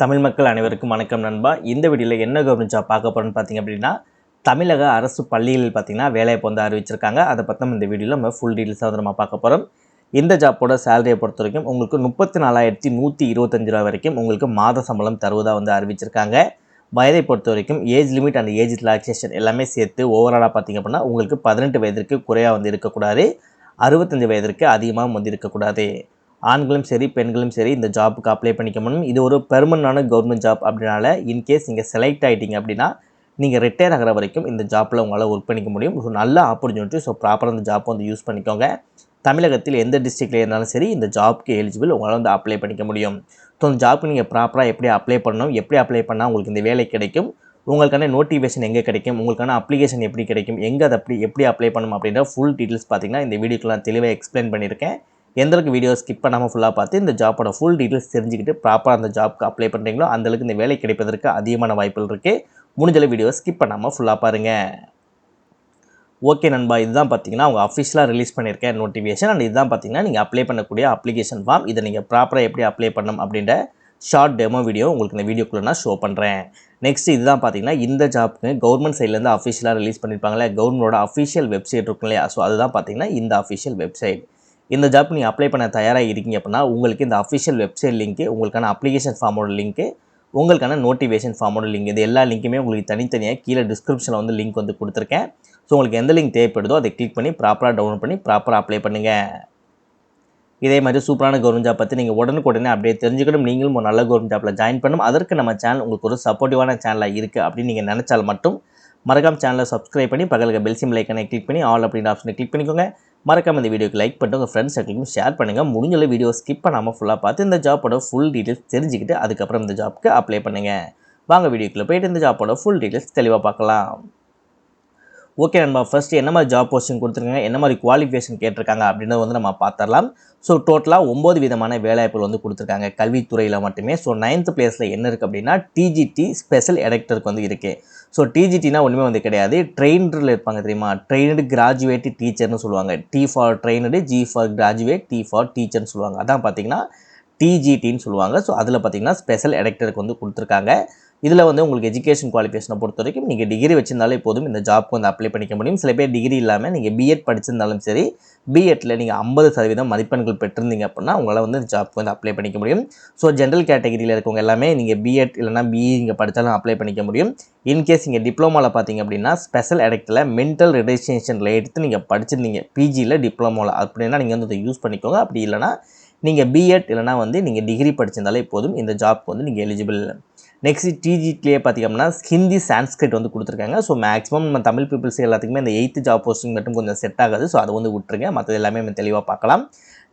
தமிழ் மக்கள் அனைவருக்கும் வணக்கம் நண்பா. இந்த வீடியோவில் என்ன கவர்மெண்ட் ஜாப் பார்க்க போகிறோன்னு பார்த்தீங்க அப்படின்னா, தமிழக அரசு பள்ளிகளில் பார்த்தீங்கன்னா வேலைவாய்ப்பு வந்து அறிவிச்சிருக்காங்க. அதை பற்றி இந்த வீடியோவில் நம்ம ஃபுல் டீட்டெயில்ஸாக வந்து நம்ம பார்க்க போகிறோம். இந்த ஜாப்போட சேலரியை பொறுத்த வரைக்கும் உங்களுக்கு 34,125 ரூபா வரைக்கும் உங்களுக்கு மாத சம்பளம் தருவதாக வந்து அறிவிச்சிருக்காங்க. வயதை பொறுத்த வரைக்கும் age limit and age relaxation எல்லாமே சேர்த்து ஓவராலாக பார்த்தீங்க அப்படின்னா உங்களுக்கு 18 வயதிற்கு குறையாக வந்து இருக்கக்கூடாது, 65 வயதிற்கு அதிகமாக வந்து இருக்கக்கூடாது. ஆண்களும் சரி பெண்களும் சரி இந்த ஜாப்புக்கு அப்ளை பண்ணிக்க முடியும். இது ஒரு பெர்மனன்டான கவர்மெண்ட் ஜாப் அப்படினால இன்கேஸ் நீங்கள் செலக்ட் ஆகிட்டீங்க அப்படின்னா நீங்கள் ரிட்டையர் ஆகிற வரைக்கும் இந்த ஜாப்பில் உங்களால் ஒர்க் பண்ணிக்க முடியும். ஸோ நல்ல ஆப்பர்ச்சுனிட்டி. ஸோ ப்ராப்பராக இந்த ஜாப் வந்து யூஸ் பண்ணிக்கோங்க. தமிழகத்தில் எந்த டிஸ்ட்ரிக்டில் இருந்தாலும் சரி இந்த ஜாப்க்கு எலிஜிபிள் உங்களால் வந்து அப்ளை பண்ணிக்க முடியும். ஸோ இந்த ஜாப்புக்கு நீங்கள் ப்ராப்பராக எப்படி அப்ளை பண்ணணும், எப்படி அப்ளை பண்ணால் உங்களுக்கு இந்த வேலை கிடைக்கும், உங்களுக்கான நோட்டிஃபிகேஷன் எங்கே கிடைக்கும், உங்களுக்கான அப்ளிகேஷன் எப்படி கிடைக்கும், எங்கே அதை எப்படி அப்ளை பண்ணணும் அப்படின்ற ஃபுல் டீட்டெயில்ஸ் பார்த்தீங்கன்னா இந்த வீடியோக்கு நான் தெளிவாக எக்ஸ்பிளைன் பண்ணியிருக்கேன். எந்தளவுக்கு வீடியோ ஸ்கிப் பண்ணாமல் ஃபுல்லாக பார்த்து இந்த ஜாப்போட ஃபுல் டீட்டெயில்ஸ் தெரிஞ்சுக்கிட்டு ப்ராப்பராக அந்த ஜாப்க்கு அப்ளை பண்ணுறீங்களோ அந்தளவுக்கு இந்த வேலை கிடைப்பதற்கு அதிகமான வாய்ப்புகள் இருக்குது. முடிஞ்சளவு வீடியோ ஸ்கிப் பண்ணாமல் ஃபுல்லாக பாருங்கள். ஓகே நண்பா, இதுதான் பார்த்தீங்கன்னா அவங்க அஃபிஷியலாக ரிலீஸ் பண்ணியிருக்கேன் நோட்டிஃபிகேஷன். அண்ட் இதுதான் பார்த்தீங்கன்னா நீங்கள் அப்ளை பண்ணக்கூடிய அப்ளிகேஷன் ஃபார்ம். இதை நீங்கள் ப்ராப்பராக எப்படி அப்ளை பண்ணணும் அப்படின்ற ஷார்ட் டெமோ வீடியோ உங்களுக்கு இந்த வீடியோக்குள்ளே நான் ஷோ பண்ணுறேன். நெக்ஸ்ட் இதுதான் பார்த்தீங்கன்னா இந்த ஜாப்புக்கு கவர்மெண்ட் சைட்லேருந்து அஃபிஷியலாக ரிலீஸ் பண்ணியிருப்பாங்களே, கவர்மெண்டோட அஃபிஷியல் வெப்சைட் இருக்கும் இல்லையா, ஸோ அதுதான் பார்த்தீங்கன்னா இந்த அஃபிஷியல் வெப்சைட். இந்த ஜாப் நீங்கள் அப்ளை பண்ண தயாராக இருக்கீங்க அப்படின்னா உங்களுக்கு இந்த அஃபிஷியல் வெப்சைட் லிங்க்கு, உங்களுக்கான அப்ளிகேஷன் ஃபார்மோட லிங்க்கு, உங்களுக்கான நோட்டிஃபிகேஷன் ஃபார்மோட லிங்க், இது எல்லா லிங்க்குமே உங்களுக்கு தனித்தனியாக கீழே டிஸ்கிரிப்ஷனில் வந்து லிங்க் வந்து கொடுத்துருக்கேன். ஸோ உங்களுக்கு எந்த லிங்க் தேவைப்படுதோ அதை கிளிக் பண்ணி ப்ராப்பராக டவுன்லோட் பண்ணி ப்ராப்பராக அப்ளை பண்ணுங்கள். இதே மாதிரி சூப்பரான கவர்மெண்ட் ஜாப் பற்றி நீங்கள் உடனுக்குடனே அப்படியே தெரிஞ்சுக்கணும், நீங்களும் ஒரு நல்ல கவர்மெண்ட் ஜாப்பில் ஜாயின் பண்ணணும். அதற்கு நம்ம சேனல் உங்களுக்கு ஒரு சப்போர்ட்டிவான சேனலாக இருக்குது அப்படின்னு நீங்கள் நினச்சால் மட்டும் மறக்காம சேனலை சப்ஸ்கிரைப் பண்ணி பக்கத்தில் பெல் சிம்பல் ஐக்கனை கிளிக் பண்ணி ஆல் அப்படின்ற ஆப்ஷனை கிளிக் பண்ணிக்கோங்க. மறக்காம இந்த வீடியோக்கு லைக் பண்ணிட்டு உங்கள் ஃப்ரெண்ட்ஸ் சர்க்கிளுக்கும் ஷேர் பண்ணுங்கள். முடிஞ்சளவு வீடியோ ஸ்கிப் பண்ணாமல் ஃபுல்லாக பார்த்து இந்த ஜாப்போட ஃபுல் டீட்டெயில்ஸ் தெரிஞ்சுக்கிட்டு அதுக்கப்புறம் இந்த ஜாப்புக்கு அப்ளை பண்ணுங்கள். வாங்க வீடியோக்குள்ளே போய்ட்டு இந்த ஜாப்போட ஃபுல் டீட்டெயில்ஸ் தெளிவாக பார்க்கலாம். ஓகே நண்பா, ஃபஸ்ட்டு என்ன மாதிரி ஜாப் போஸ்டிங் கொடுத்துருக்காங்க, என்ன மாதிரி குவாலிஃபிகேஷன் கேட்டிருக்காங்க அப்படின்றத வந்து நம்ம பார்த்துடலாம். ஸோ டோட்டலாக 9 விதமான வேலைவாய்ப்புகள் வந்து கொடுத்துருக்காங்க கல்வித்துறையில் மட்டுமே. ஸோ 9th பிளேஸில் என்ன இருக்குது அப்படின்னா டிஜிடி ஸ்பெஷல் எடக்டருக்கு வந்து இருக்குது. ஸோ டிஜிடினா ஒன்றுமே வந்து கிடையாது, ட்ரெயின்டில் இருப்பாங்க தெரியுமா, ட்ரெயினடு கிராஜுவேட் டீச்சர்னு சொல்லுவாங்க. T for trained, G for graduate, T for டீச்சர்னு சொல்லுவாங்க. அதான் பார்த்தீங்கன்னா டிஜிடின்னு சொல்லுவாங்க. ஸோ அதில் பார்த்தீங்கன்னா ஸ்பெஷல் எடக்டருக்கு வந்து கொடுத்துருக்காங்க. இதில் வந்து உங்களுக்கு எஜுகேஷன் குவாலிஃபிகேஷனை பொறுத்த வரைக்கும் நீங்கள் டிகிரி வச்சிருந்தாலே போதும் இந்த ஜாப்க்கு வந்து அப்ளை பண்ணிக்க முடியும். சில பேர் டிகிரி இல்லாமல் நீங்கள் பிஎட் படிச்சிருந்தாலும் சரி, பிஎட்டில் நீங்கள் 50% மதிப்பெண்கள் பெற்றிருந்தீங்க அப்படின்னா உங்களால் வந்து இந்த ஜாப்க்கு வந்து அப்ளை பண்ணிக்க முடியும். ஸோ ஜென்ரல் கேட்டகிரியில் இருக்கவங்க எல்லாமே நீங்கள் பிஎட் இல்லைனா பிஇ இங்கே படித்தாலும் அப்ளை பண்ணிக்க முடியும். இன்கேஸ் இங்கே டிப்ளமோவில் பார்த்தீங்க அப்படின்னா ஸ்பெஷல் எடக்டில் மென்டல் ரிலேஷன்ஷனில் எடுத்து நீங்கள் படிச்சிருந்தீங்க பிஜியில் டிப்ளமோவில் அப்படின்னா நீங்கள் வந்து இதை யூஸ் பண்ணிக்கோங்க. அப்படி இல்லைனா நீங்கள் பிஎட் இல்லைனா வந்து நீங்கள் டிகிரி படிச்சிருந்தாலே போதும் இந்த ஜாப்க்கு வந்து நீங்கள் எலிஜிபிள். நெக்ஸ்ட் டிஜிட்லேயே பார்த்திங்கன்னா ஹிந்தி சான்ஸ்கிரிட் வந்து கொடுத்துருக்காங்க. ஸோ மேக்ஸிமம் நம்ம தமிழ் பீப்புள்ஸ் எல்லாத்துக்குமே இந்த 8th ஜாப் போஸ்டிங் மட்டும் கொஞ்சம் செட் ஆகாது. ஸோ அதை வந்து விட்டுருங்க, மற்றது எல்லாமே நம்ம தெளிவாக பார்க்கலாம்.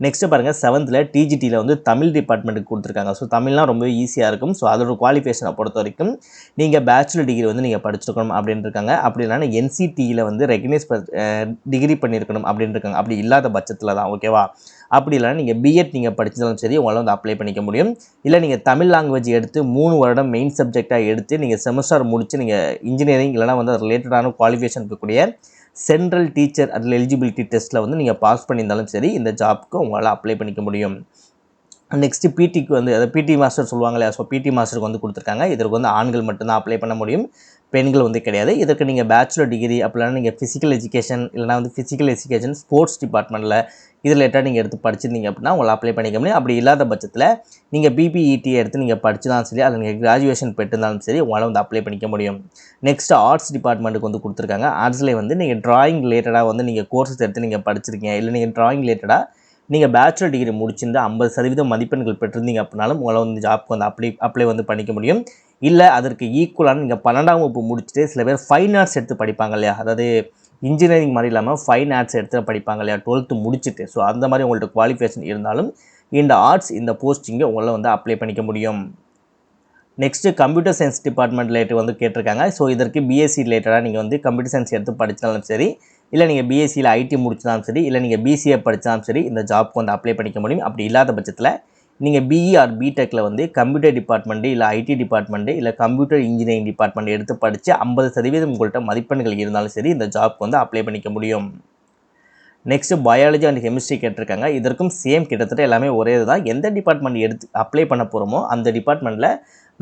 நெக்ஸ்ட்டு பாருங்கள் 7th டிஜிடியில் வந்து தமிழ் டிபார்ட்மெண்ட்டுக்கு கொடுத்துருக்காங்க. ஸோ தமிழ்லாம் ரொம்ப ஈஸியாக இருக்கும். ஸோ அதோட குவாலிஃபிகேஷனை பொறுத்த வரைக்கும் நீங்கள் பேச்சுலர் டிகிரி வந்து நீங்கள் படிச்சிருக்கணும் அப்படின்னு இருக்காங்க. அப்படி இல்லைனா என்சிடியில் வந்து ரெகனைஸ் டிகிரி பண்ணியிருக்கணும் அப்படின்னு இருக்காங்க. அப்படி இல்லாத பட்சத்தில் தான் ஓகேவா. அப்படி இல்லைனா நீங்கள் பிஎட் நீங்கள் படித்தாலும் சரி உங்களால் வந்து அப்ளை பண்ணிக்க முடியும். இல்லை நீங்கள் தமிழ் லாங்குவேஜ் எடுத்து 3 வருடம் மெயின் சப்ஜெக்டாக எடுத்து நீங்கள் செமஸ்டர் முடித்து நீங்கள் இன்ஜினியரிங் இல்லைனா வந்து ரிலேட்டடான குவாலிஃபிகேஷன் இருக்கக்கூடிய சென்ட்ரல் டீச்சர் அதில் எலிஜிபிலிட்டி டெஸ்ட்டில் வந்து நீங்கள் பாஸ் பண்ணியிருந்தாலும் சரி இந்த ஜாப்புக்கு உங்களால் அப்ளை பண்ணிக்க முடியும். நெக்ஸ்ட்டு பிடிக்கு வந்து அதை பிடி மாஸ்டர் சொல்லுவாங்க இல்லையா, ஸோ பிடி மாஸ்டருக்கு வந்து கொடுத்துருக்காங்க. இதற்கு வந்து ஆண்கள் மட்டும்தான் அப்ளை பண்ண முடியும், பெண்கள் வந்து கிடையாது. இதற்கு நீங்கள் பேச்சுலர் டிகிரி அப்படின்னா நீங்கள் ஃபிசிக்கல் எஜுகேஷன் இல்லைனா வந்து ஃபிசிக்கல் எஜுகேஷன் ஸ்போர்ட்ஸ் டிபார்ட்மெண்ட்டில் இது ரிலேட்டாக நீங்கள் எடுத்து படிச்சிருந்தீங்க அப்படின்னா உங்களை அப்ளை பண்ணிக்க முடியும். அப்படி இல்லாத பட்சத்தில் நீங்கள் பிபிஇடி எடுத்து நீங்கள் படிச்சுதான் சரி, அதில் நீங்கள் கிராஜுவேஷன் பெற்றிருந்தாலும் சரி உங்களால் வந்து அப்ளை பண்ணிக்க முடியும். நெக்ஸ்ட் ஆர்ட்ஸ் டிபார்ட்மெண்ட்டுக்கு வந்து கொடுத்துருக்காங்க. ஆர்ட்ஸ்லேயே வந்து நீங்கள் ட்ராயிங் ரிலேட்டடாக வந்து நீங்கள் கோர்ஸஸ் எடுத்து நீங்கள் படிச்சிருக்கீங்க, இல்லை நீங்கள் ட்ராயிங் ரிலேட்டடாக நீங்கள் பேச்சுலர் டிகிரி முடிச்சிருந்து 50% மதிப்பெண்கள் பெற்றிருந்தீங்க அப்படின்னாலும் உங்களால் வந்து ஜாப்க்கு வந்து அப்ளை வந்து பண்ணிக்க முடியும். இல்லை அதற்கு ஈக்குவலான நீங்கள் 12ஆம் வகுப்பு முடிச்சுட்டு சில பேர் ஃபைன் ஆர்ட்ஸ் எடுத்து படிப்பாங்க இல்லையா, அதாவது இன்ஜினியரிங் மாதிரி இல்லாமல் ஃபைன் ஆர்ட்ஸ் எடுத்து படிப்பாங்க இல்லையா 12th முடிச்சுட்டு. ஸோ அந்த மாதிரி உங்கள்ட்ட குவாலிஃபிகேஷன் இருந்தாலும் இந்த ஆர்ட்ஸ் இந்த போஸ்டிங்கை உங்களால் வந்து அப்ளை பண்ணிக்க முடியும். Next computer science department related வந்து கேட்டிருக்காங்க. ஸோ இதற்கு பிஎஸ்சி ரிலேட்டடாக நீங்கள் வந்து கம்ப்யூட்டர் சயின்ஸ் எடுத்து படித்தாலும் சரி, இல்லை நீங்கள் பிஎஸ்சியில் ஐடி முடிச்சாலும் சரி, இல்லை நீங்கள் பிசிஏ படித்தாலும் சரி இந்த ஜாப்க்கு வந்து அப்ளை பண்ணிக்க முடியும். அப்படி இல்லாத பட்சத்தில் நீங்கள் பிஇ ஆர் பிடெக்கில் வந்து கம்ப்யூட்டர் டிபார்ட்மெண்ட்டு இல்லை ஐடி டிபார்ட்மெண்ட்டு இல்லை கம்ப்யூட்டர் இன்ஜினியரிங் டிபார்ட்மெண்ட் எடுத்து படித்து 50% உங்கள்கிட்ட மதிப்பெண்கள் இருந்தாலும் சரி இந்த ஜாப்க்கு வந்து அப்ளை பண்ணிக்க முடியும். நெக்ஸ்ட் பயாலஜி அண்ட் கெமிஸ்ட்ரி கேட்டிருக்காங்க. இதற்கும் சேம் கிட்டத்தட்ட எல்லாமே ஒரே இதுதான். எந்த டிபார்ட்மெண்ட் எடுத்து அப்ளை பண்ண போகிறோமோ அந்த டிபார்ட்மெண்ட்டில்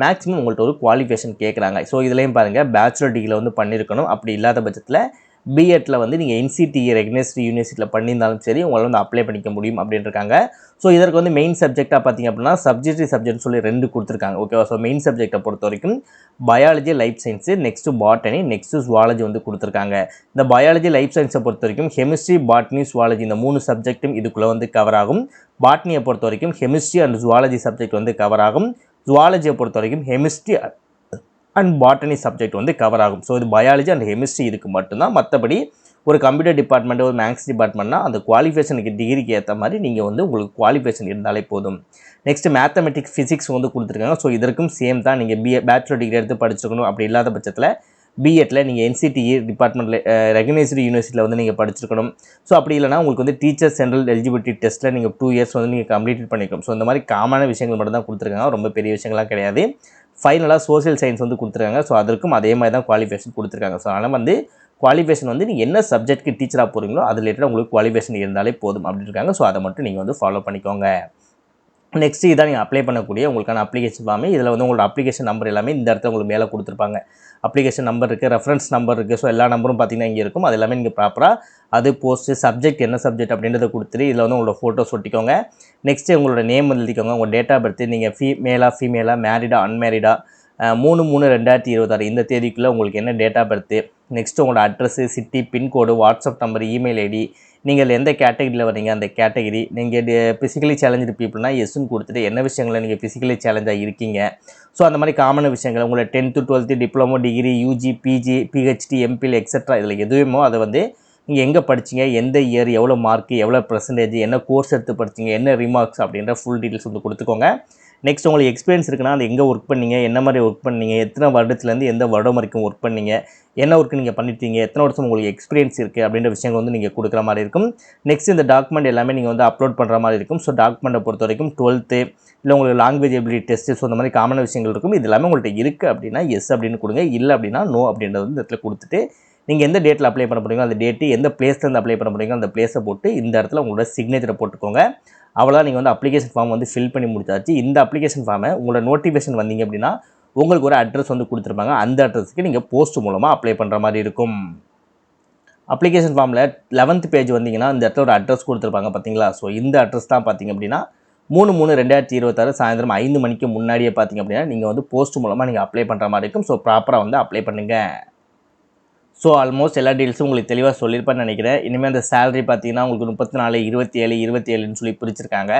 மேக்ஸிமம் உங்கள்கிட்ட ஒரு குவாலிஃபிகேஷன் கேட்குறாங்க. ஸோ இதுலேயும் பாருங்கள் பேச்சுலர் டிகிரியில் வந்து பண்ணியிருக்கணும். அப்படி இல்லாத பட்சத்தில் பிஎட்டில் வந்து நீங்கள் என்சிடிஇ ரெகக்னைஸ்டு யூனிவர்சிட்டியில் பண்ணியிருந்தாலும் சரி உங்களால் வந்து அப்ளை பண்ணிக்க முடியும் அப்படின்னு இருக்காங்க. ஸோ இதற்கு வந்து மெயின் சப்ஜெக்டாக பார்த்திங்க அப்படின்னா சப்ஜெக்ட்னு சொல்லி 2 கொடுத்துருக்காங்க. ஓகேவா? ஸோ மெயின் சப்ஜெக்டை பொறுத்த வரைக்கும் biology, life science, next botany, next zoology வந்து கொடுத்துருக்காங்க. இந்த பயாலஜி, லைஃப் சயின்ஸை பொறுத்த வரைக்கும் கெமிஸ்ட்ரி, பாட்னி, ஜுவாலஜி இந்த 3 சப்ஜெக்ட்டும் இதுக்குள்ளே வந்து கவர் ஆகும். பாட்னியை பொறுத்த வரைக்கும் கெமிஸ்ட்ரி அண்ட் ஜுவாலஜி சப்ஜெக்ட் வந்து கவர் ஆகும். ஜுவாலஜியை பொறுத்த வரைக்கும் கெமிஸ்ட்ரி அண்ட் பாட்டனி சப்ஜெக்ட் வந்து கவர் ஆகும். ஸோ இது பயாலஜி அண்ட் கெமிஸ்ட்ரி இதுக்கு மட்டும்தான். மற்றபடி ஒரு கம்ப்யூட்டர் டிபார்ட்மெண்ட், ஒரு மேக்ஸ் டிபார்ட்மெண்ட்னா அந்த குவாலிஃபிகேஷனுக்கு டிகிரிக்கு ஏற்ற மாதிரி நீங்கள் வந்து உங்களுக்கு குவாலிஃபிகேஷன் இருந்தாலே போதும். நெக்ஸ்ட் மேத்தமெட்டிக்ஸ், ஃபிசிக்ஸ் வந்து கொடுத்துருக்காங்க. ஸோ இதற்கும் சேம் தான். நீங்கள் பேச்சுலர் டிகிரி எடுத்து படிச்சிருக்கணும். அப்படி இல்லாத பட்சத்தில் பிஎட்டில் நீங்கள் என்சிடிஇ டிபார்ட்மெண்ட்டில் ரெகக்னைஸ்டு யூனிவர்சிட்டியில் வந்து நீங்கள் படிச்சிருக்கணும். ஸோ அப்படி இல்லைனா உங்களுக்கு வந்து டீச்சர் சென்ட்ரல் எலிஜிபிலிட்டி டெஸ்ட்டில் நீங்கள் 2 இயர்ஸ் வந்து நீங்கள் கம்ப்ளீட் பண்ணிக்கணும். ஸோ இந்த மாதிரி காமனான விஷயங்கள் மட்டும் தான் கொடுத்துருக்காங்க. ரொம்ப பெரிய விஷயங்கள்லாம் கிடையாது. ஃபைனலாக சோஷியல் சயின்ஸ் வந்து கொடுத்துருக்காங்க. ஸோ அதற்கும் அதே மாதிரி தான் குவாலிஃபிகேஷன் கொடுத்துருக்காங்க. ஸோ அதனால் வந்து குவாலிஃபிகேஷன் வந்து நீங்கள் என்ன சப்ஜெக்ட்க்கு டீச்சராக போகிறீங்களோ அது ரிலேட்டடாக உங்களுக்கு குவாலிஃபிகேஷன் இருந்தாலே போதும் அப்படின்னு இருக்காங்க. ஸோ அதை மட்டும் நீங்கள் வந்து ஃபாலோ பண்ணிக்கோங்க. நெக்ஸ்ட் இதான் நீங்கள் அப்ளை பண்ணக்கூடிய உங்களுக்கான அப்ளிகேஷன் ஃபார்ம். இதில் வந்து உங்களோட அப்ளிகேஷன் நம்பர் எல்லாமே இந்த இடத்துல உங்களுக்கு மேலே கொடுத்துருப்பாங்க. அப்ளிகேஷன் நம்பர் இருக்குது, ரெஃபரன்ஸ் நம்பர் இருக்குது. ஸோ எல்லா நம்பரும் பார்த்தீங்கன்னா இங்கே இருக்கும். அது எல்லாமே நீங்கள் ப்ராப்பராக அது போஸ்ட்டு சப்ஜெக்ட் என்ன சப்ஜெக்ட் அப்படின்றத கொடுத்துட்டு இதில் வந்து உங்களோட ஃபோட்டோஸ் ஒட்டிக்கோங்க. நெக்ஸ்ட்டு உங்களோட நேம் எழுதிக்கோங்க, உங்கள் டேட் ஆஃப் பர்த், நீங்கள் ஃபீமேலா, மேரிடா, அன்மேரிடா, 3/3/2026 இந்த தேதிக்குள்ளே உங்களுக்கு என்ன டேட் ஆஃப் பர்த்து, நெக்ஸ்ட்டு உங்களோட address, city, pincode, WhatsApp number, email ID, நீங்கள் எந்த கேட்டகரியில் வரீங்க அந்த கேட்டகரி, நீங்கள் ஃபிசிக்கலி சேலஞ்சு பீப்புள்னா எஸ்ன்னு கொடுத்துட்டு என்ன விஷயங்களில் நீங்கள் ஃபிசிக்கலி சேலஞ்சாக இருக்கீங்க. ஸோ அந்த மாதிரி காமனான விஷயங்கள் உங்களோட 10th 12th diploma, degree, UG, PG, PhD, MPhil et cetera இதில் எதுவுமோ அதை வந்து நீங்கள் எங்கே படிச்சிங்க, எந்த இயர், எவ்வளோ மார்க்கு, எவ்வளோ பெர்சன்டேஜ், என்ன கோர்ஸ் எடுத்து படிச்சிங்க, என்ன ரிமார்க்ஸ் அப்படின்ற ஃபுல் டீட்டெயில்ஸ் வந்து கொடுத்துக்கோங்க. நெக்ஸ்ட் உங்களுக்கு எக்ஸ்பீரியன்ஸ் இருக்குன்னா அது எங்கே ஒர்க் பண்ணீங்க, என்ன மாதிரி ஒர்க் பண்ணீங்க, எத்தனை வருடத்துலேருந்து எந்த வருடம் வரைக்கும் ஒர்க் பண்ணீங்க, என்ன ஒர்க் நீங்கள் பண்ணிட்டீங்க, எத்தனை வருஷம் உங்களுக்கு எக்ஸ்பீரியன்ஸ் இருக்குது அப்படின்ற விஷயங்கள் வந்து நீங்கள் கொடுக்குற மாதிரி இருக்கும். நெக்ஸ்ட் இந்த டாக்குமெண்ட் எல்லாமே நீங்கள் வந்து அப்லோட் பண்ணுற மாதிரி இருக்கும். ஸோ டாக்குமெண்ட்டை பொறுத்த வரைக்கும் 12th இல்லை உங்களுக்கு லாங்குவேஜ் எபிலிட்டி டெஸ்ட்டு, ஸோ இந்த மாதிரி காமனான விஷயங்கள் இருக்கும். இது எல்லாமே உங்கள்கிட்ட இருக்குது அப்படின்னா எஸ் அப்படின்னு கொடுங்க, இல்லை அப்படின்னா நோ அப்படின்றது வந்து இந்த இடத்துல கொடுத்துட்டு நீங்கள் எந்த டேட்டில் அப்ளை பண்ண போகிறீங்களோ அந்த டேட்டு, எந்த பிளேஸ்லேருந்து அப்ளை பண்ண போகிறீங்களோ அந்த பிளேஸை போட்டு இந்த இடத்துல உங்களோட சிக்னேச்சரை போட்டுக்கோங்க. அவ்வளோ நீங்கள் வந்து அப்ளிகேஷன் ஃபார்ம் வந்து ஃபில் பண்ணி முடிச்சாச்சு. இந்த அப்ளிகேஷன் ஃபார்மை உங்களோட நோட்டிஃபிகேஷன் வந்தீங்க அப்படின்னா உங்களுக்கு ஒரு அட்ரஸ் வந்து கொடுத்துருப்பாங்க. அந்த அட்ரஸுக்கு நீங்கள் போஸ்ட் மூலமாக அப்ளை பண்ணுற மாதிரி இருக்கும். அப்ளிகேஷன் ஃபார்மில் 11th பேஜ் வந்தீங்கன்னா இந்த இடத்துல ஒரு அட்ரஸ் கொடுத்துருப்பாங்க பார்த்தீங்களா? ஸோ இந்த அட்ரஸ் தான் பார்த்தீங்க அப்படின்னா 3/3/2026 சாயந்தரம் 5 மணிக்கு முன்னாடியே பார்த்தீங்க அப்படின்னா நீங்கள் வந்து போஸ்ட் மூலமாக நீங்கள் அப்ளை பண்ணுற மாதிரி இருக்கும். ஸோ ப்ராப்பராக வந்து அப்ளை பண்ணுங்கள். ஸோ ஆல்மோஸ்ட் எல்லா டீல்ஸும் உங்களுக்கு தெளிவாக சொல்லியிருப்பேன்னு நினைக்கிறேன். இனிமேல் அந்த சேலரி பார்த்தீங்கன்னா உங்களுக்கு 34, 27, 27ன்னு சொல்லி பிரிச்சிருக்காங்க.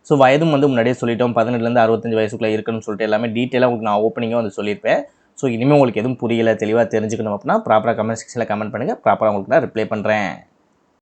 ஸோ வயதும் வந்து முன்னாடியே சொல்லிட்டோம் 18லேருந்து 65 வயசுக்குள்ளே இருக்குன்னு சொல்லிட்டு எல்லாமே டீட்டெயிலாக உங்களுக்கு நான் ஓப்பனிங்காக வந்து சொல்லியிருப்பேன். ஸோ இனிமேல் உங்களுக்கு எதுவும் புரியல, தெளிவாக தெரிஞ்சுக்கணும் அப்படின்னா ப்ராப்பராக கமெண்ட் செக்ஷனில் கமெண்ட் பண்ணுங்கள். ப்ராப்பராக உங்களுக்கு நான் ரிப்ளை பண்ணுறேன்.